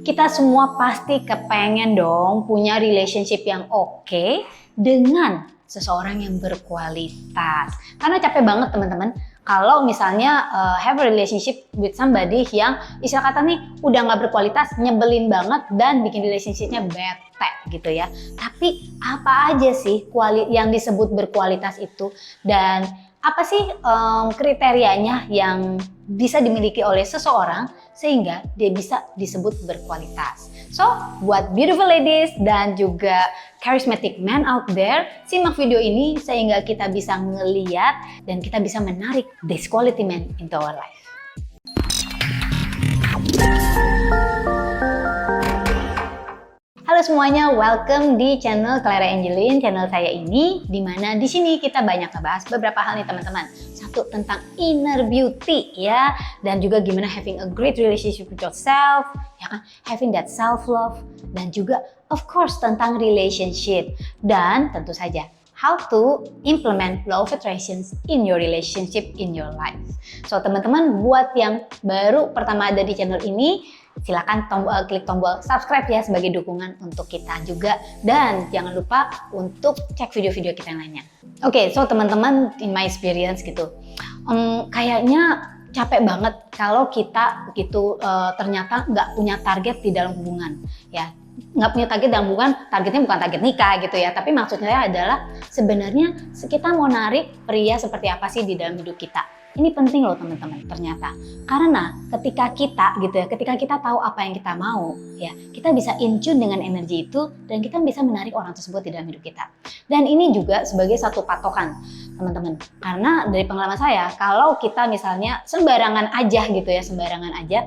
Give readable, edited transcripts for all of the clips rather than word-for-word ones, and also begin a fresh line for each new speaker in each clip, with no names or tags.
Kita semua pasti kepengen dong punya relationship yang oke dengan seseorang yang berkualitas. Karena capek banget teman-teman kalau misalnya have a relationship with somebody yang istilah kata nih udah nggak berkualitas, nyebelin banget dan bikin relationshipnya bete gitu ya. Tapi apa aja sih yang disebut berkualitas itu, dan apa sih kriterianya yang bisa dimiliki oleh seseorang sehingga dia bisa disebut berkualitas. So, buat beautiful ladies dan juga charismatic men out there, simak video ini sehingga kita bisa ngeliat dan kita bisa menarik this quality man into our life. Halo semuanya, welcome di channel Clara Angelin, channel saya ini, dimana di sini kita banyak ngebahas beberapa hal nih teman-teman. Satu, tentang inner beauty ya, dan juga gimana having a great relationship with yourself, ya kan, having that self love, dan juga of course tentang relationship, dan tentu saja how to implement law of attraction in your relationship in your life. So teman-teman, buat yang baru pertama ada di channel ini, silakan klik tombol subscribe ya sebagai dukungan untuk kita juga, dan jangan lupa untuk cek video-video kita yang lainnya. Oke, so teman-teman, in my experience gitu, kayaknya capek banget kalau kita gitu ternyata nggak punya target di dalam hubungan ya. Nggak punya target dalam hubungan, targetnya bukan target nikah gitu ya, tapi maksudnya adalah sebenarnya kita mau narik pria seperti apa sih di dalam hidup kita. Ini penting loh teman-teman ternyata, karena ketika kita tahu apa yang kita mau ya, kita bisa in tune dengan energi itu dan kita bisa menarik orang tersebut di dalam hidup kita. Dan ini juga sebagai satu patokan teman-teman, karena dari pengalaman saya, kalau kita misalnya sembarangan aja gitu ya, sembarangan aja,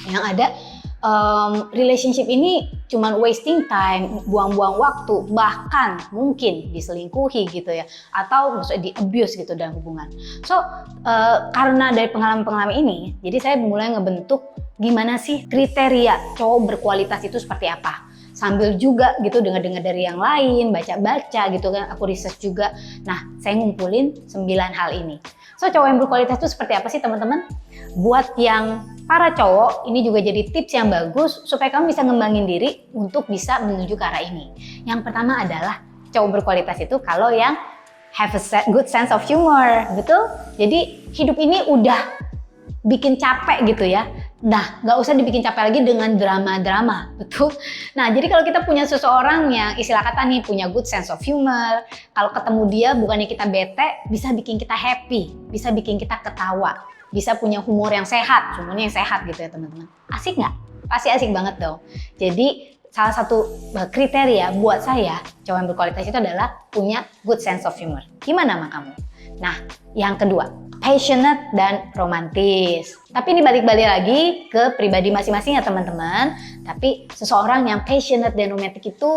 yang ada relationship ini cuman wasting time, buang-buang waktu, bahkan mungkin diselingkuhi gitu ya, atau maksudnya di abuse gitu dalam hubungan. So karena dari pengalaman-pengalaman ini, jadi saya mulai ngebentuk gimana sih kriteria cowok berkualitas itu seperti apa. Sambil juga gitu dengar-dengar dari yang lain, baca-baca gitu kan, aku research juga. Nah, saya ngumpulin 9 hal ini. So, cowok yang berkualitas itu seperti apa sih teman-teman? Buat yang para cowok, ini juga jadi tips yang bagus supaya kamu bisa ngembangin diri untuk bisa menuju ke arah ini. Yang pertama adalah cowok berkualitas itu kalau yang have a good sense of humor, betul? Jadi hidup ini udah bikin capek gitu ya. Nah, nggak usah dibikin capek lagi dengan drama-drama, betul? Nah, jadi kalau kita punya seseorang yang istilah kata nih punya good sense of humor, kalau ketemu dia bukannya kita bete, bisa bikin kita happy, bisa bikin kita ketawa, bisa punya humor yang sehat, humornya yang sehat gitu ya teman-teman. Asik nggak? Pasti asik banget dong. Jadi salah satu kriteria buat saya cowok yang berkualitas itu adalah punya good sense of humor. Gimana sama kamu? Nah, yang kedua, passionate dan romantis. Tapi ini balik-balik lagi ke pribadi masing-masing ya teman-teman. Tapi seseorang yang passionate dan romantis itu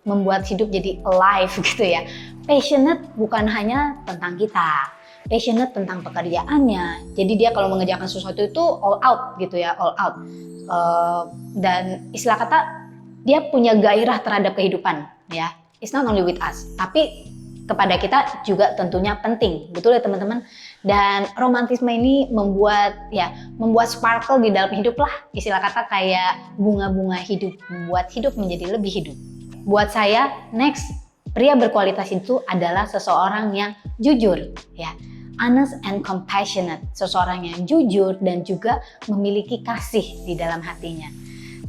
membuat hidup jadi alive gitu ya. Passionate bukan hanya tentang kita, passionate tentang pekerjaannya. Jadi dia kalau mengerjakan sesuatu itu all out gitu ya, all out. Dan istilah kata dia punya gairah terhadap kehidupan ya. It's not only with us, tapi kepada kita juga tentunya penting, betul ya teman-teman. Dan romantisme ini membuat sparkle di dalam hidup lah, istilah kata kayak bunga-bunga hidup, membuat hidup menjadi lebih hidup. Buat saya, next, pria berkualitas itu adalah seseorang yang jujur ya, honest and compassionate, seseorang yang jujur dan juga memiliki kasih di dalam hatinya.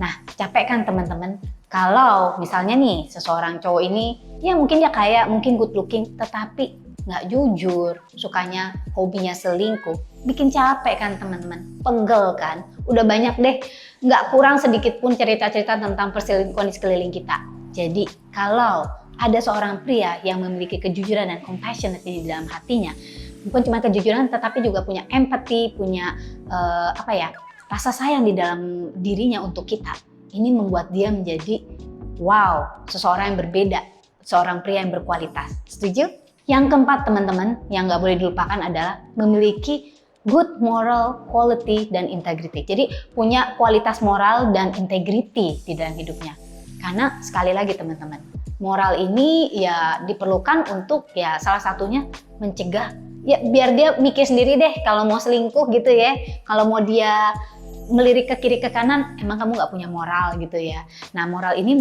Nah, capek kan teman-teman kalau misalnya nih seseorang cowok ini ya mungkin dia kaya, mungkin good looking, tetapi nggak jujur, sukanya hobinya selingkuh, bikin capek kan teman-teman, pegel kan. Udah banyak deh, nggak kurang sedikit pun cerita-cerita tentang perselingkuhan di sekeliling kita. Jadi kalau ada seorang pria yang memiliki kejujuran dan compassionate di dalam hatinya, bukan cuma kejujuran tetapi juga punya empathy, punya rasa sayang di dalam dirinya untuk kita. Ini membuat dia menjadi wow, seseorang yang berbeda, seorang pria yang berkualitas. Setuju? Yang keempat teman-teman, yang nggak boleh dilupakan adalah memiliki good moral quality dan integrity. Jadi punya kualitas moral dan integrity di dalam hidupnya. Karena sekali lagi teman-teman, moral ini ya diperlukan untuk ya salah satunya mencegah, ya biar dia mikir sendiri deh kalau mau selingkuh gitu ya. Kalau mau dia melirik ke kiri ke kanan, emang kamu nggak punya moral gitu ya. Nah, moral ini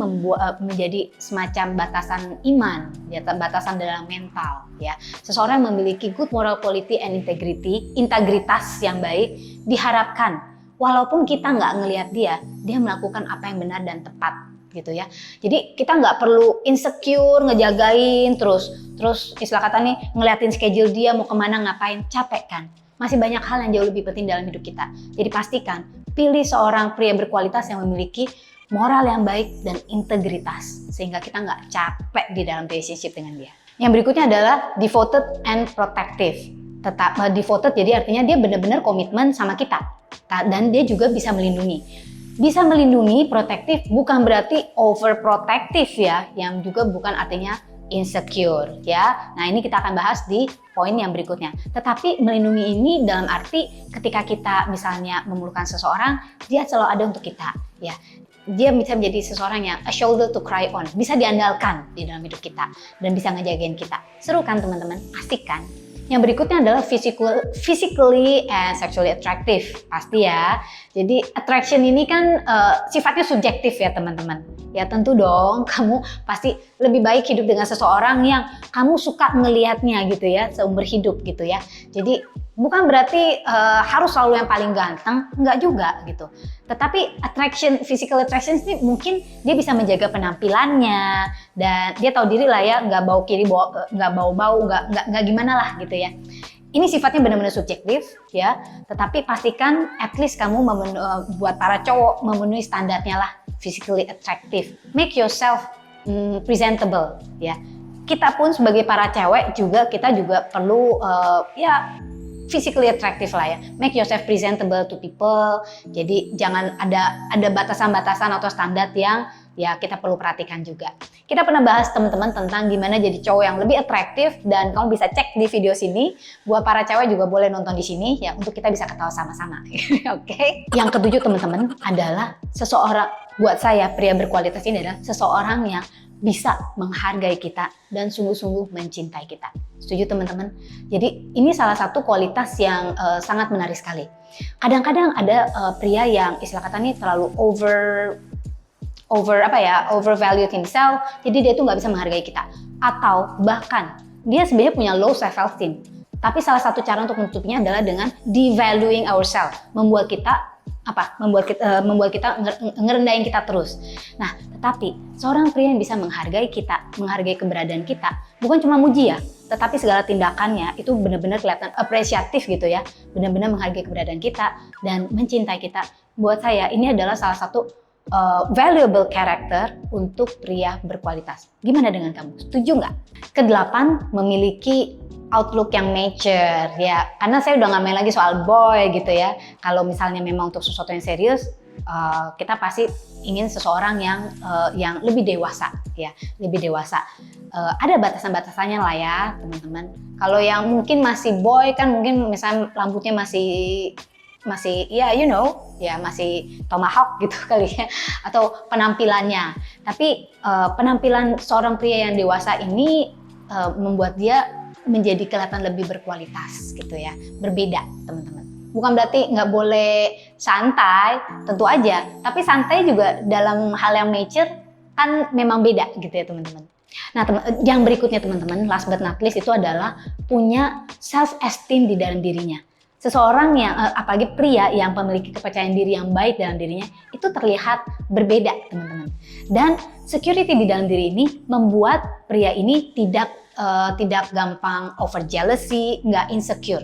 menjadi semacam batasan iman, ya, batasan dalam mental ya. Seseorang yang memiliki good moral quality and integrity, integritas yang baik, diharapkan walaupun kita nggak ngelihat dia melakukan apa yang benar dan tepat gitu ya. Jadi kita nggak perlu insecure, ngejagain terus istilah kata nih ngeliatin schedule dia mau kemana ngapain, capek kan. Masih banyak hal yang jauh lebih penting dalam hidup kita. Jadi pastikan pilih seorang pria berkualitas yang memiliki moral yang baik dan integritas sehingga kita nggak capek di dalam relationship dengan dia. Yang berikutnya adalah devoted and protective. Tetap devoted jadi artinya dia benar-benar komitmen sama kita dan dia juga bisa melindungi. Bisa melindungi, protektif bukan berarti overprotective ya, yang juga bukan artinya insecure ya. Nah, ini kita akan bahas di poin yang berikutnya. Tetapi melindungi ini dalam arti ketika kita misalnya memerlukan seseorang, dia selalu ada untuk kita ya. Dia bisa menjadi seseorang yang a shoulder to cry on, bisa diandalkan di dalam hidup kita dan bisa ngejagain kita. Seru kan teman-teman? Asik kan? Yang berikutnya adalah physically and sexually attractive, pasti ya. Jadi attraction ini kan sifatnya subjektif ya teman-teman. Ya tentu dong, kamu pasti lebih baik hidup dengan seseorang yang kamu suka ngelihatnya gitu ya, seumur hidup gitu ya. Jadi bukan berarti harus selalu yang paling ganteng, enggak juga gitu. Tetapi physical attraction ini mungkin dia bisa menjaga penampilannya dan dia tahu diri lah ya, nggak bau kiri, nggak bau-bau, nggak gimana lah gitu ya. Ini sifatnya benar-benar subjektif ya, tetapi pastikan at least kamu buat para cowok memenuhi standarnya lah, physically attractive. Make yourself presentable ya. Kita pun sebagai para cewek kita juga perlu ya physically attractive lah ya. Make yourself presentable to people. Jadi jangan ada batasan-batasan atau standar yang ya kita perlu perhatikan juga. Kita pernah bahas teman-teman tentang gimana jadi cowok yang lebih atraktif dan kamu bisa cek di video sini. Buat para cewek juga boleh nonton di sini ya untuk kita bisa ketawa sama-sama. Oke. Yang ketujuh teman-teman adalah seseorang, buat saya pria berkualitas ini adalah seseorang yang bisa menghargai kita dan sungguh-sungguh mencintai kita. Setuju teman-teman? Jadi ini salah satu kualitas yang sangat menarik sekali. Kadang-kadang ada pria yang istilah kata nih terlalu overvalued himself, jadi dia tuh nggak bisa menghargai kita. Atau bahkan dia sebenarnya punya low self-esteem. Tapi salah satu cara untuk menutupinya adalah dengan devaluing ourselves, membuat kita ngerendahin kita terus. Nah, tetapi seorang pria yang bisa menghargai kita, menghargai keberadaan kita, bukan cuma muji ya, tetapi segala tindakannya itu benar-benar kelihatan apresiatif gitu ya, benar-benar menghargai keberadaan kita dan mencintai kita. Buat saya ini adalah salah satu valuable character untuk pria berkualitas. Gimana dengan kamu? Setuju nggak? Kedelapan, memiliki outlook yang mature ya, karena saya udah nggak main lagi soal boy gitu ya. Kalau misalnya memang untuk sesuatu yang serius, kita pasti ingin seseorang yang lebih dewasa ya, lebih dewasa. Ada batasan-batasannya lah ya teman-teman. Kalau yang mungkin masih boy kan mungkin misalnya rambutnya masih ya masih tomahawk gitu kali ya, atau penampilannya. Tapi penampilan seorang pria yang dewasa ini membuat dia menjadi kelihatan lebih berkualitas gitu ya, berbeda teman-teman. Bukan berarti nggak boleh santai, tentu aja. Tapi santai juga dalam hal yang mature kan memang beda gitu ya teman-teman. Nah yang berikutnya teman-teman, last but not least itu adalah punya self esteem di dalam dirinya. Seseorang yang, apalagi pria yang memiliki kepercayaan diri yang baik dalam dirinya, itu terlihat berbeda teman-teman. Dan security di dalam diri ini membuat pria ini tidak gampang over jealousy, nggak insecure.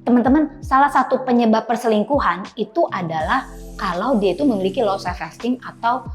Teman-teman, salah satu penyebab perselingkuhan itu adalah kalau dia itu memiliki low self esteem atau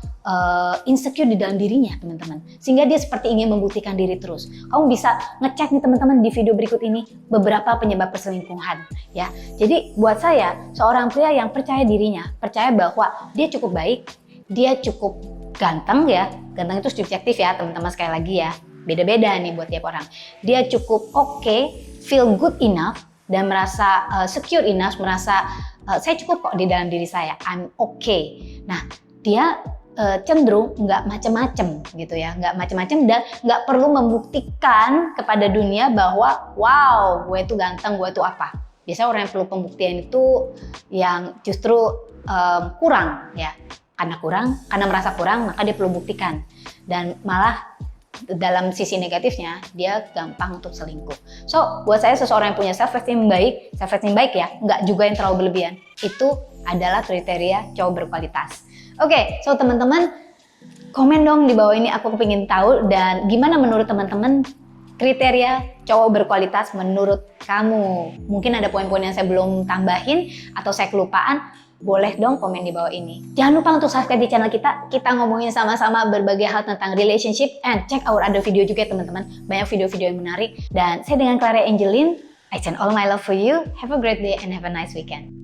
insecure di dalam dirinya teman-teman, sehingga dia seperti ingin membuktikan diri terus. Kamu bisa ngecek nih teman-teman di video berikut ini beberapa penyebab perselingkuhan ya. Jadi buat saya seorang pria yang percaya dirinya, percaya bahwa dia cukup baik, dia cukup ganteng ya, ganteng itu subjektif ya teman-teman, sekali lagi ya, beda-beda nih buat tiap orang. Dia cukup oke, feel good enough dan merasa secure enough, merasa saya cukup kok di dalam diri saya, I'm okay. Nah dia cenderung nggak macem-macem gitu ya, nggak macem-macem dan nggak perlu membuktikan kepada dunia bahwa wow gue itu ganteng, gue itu apa. Biasanya orang yang perlu pembuktian itu yang justru kurang ya. Karena merasa kurang, maka dia perlu buktikan. Dan malah dalam sisi negatifnya, dia gampang untuk selingkuh. So, buat saya seseorang yang punya self-esteem baik ya, nggak juga yang terlalu berlebihan, itu adalah kriteria cowok berkualitas. Oke, so teman-teman, komen dong di bawah ini, aku pengen tahu, dan gimana menurut teman-teman kriteria cowok berkualitas menurut kamu. Mungkin ada poin-poin yang saya belum tambahin, atau saya kelupaan, boleh dong komen di bawah ini. Jangan lupa untuk subscribe di channel kita. Kita ngomongin sama-sama berbagai hal tentang relationship. And check our other video juga teman-teman. Banyak video-video yang menarik. Dan saya dengan Clara Angeline. I send all my love for you. Have a great day and have a nice weekend.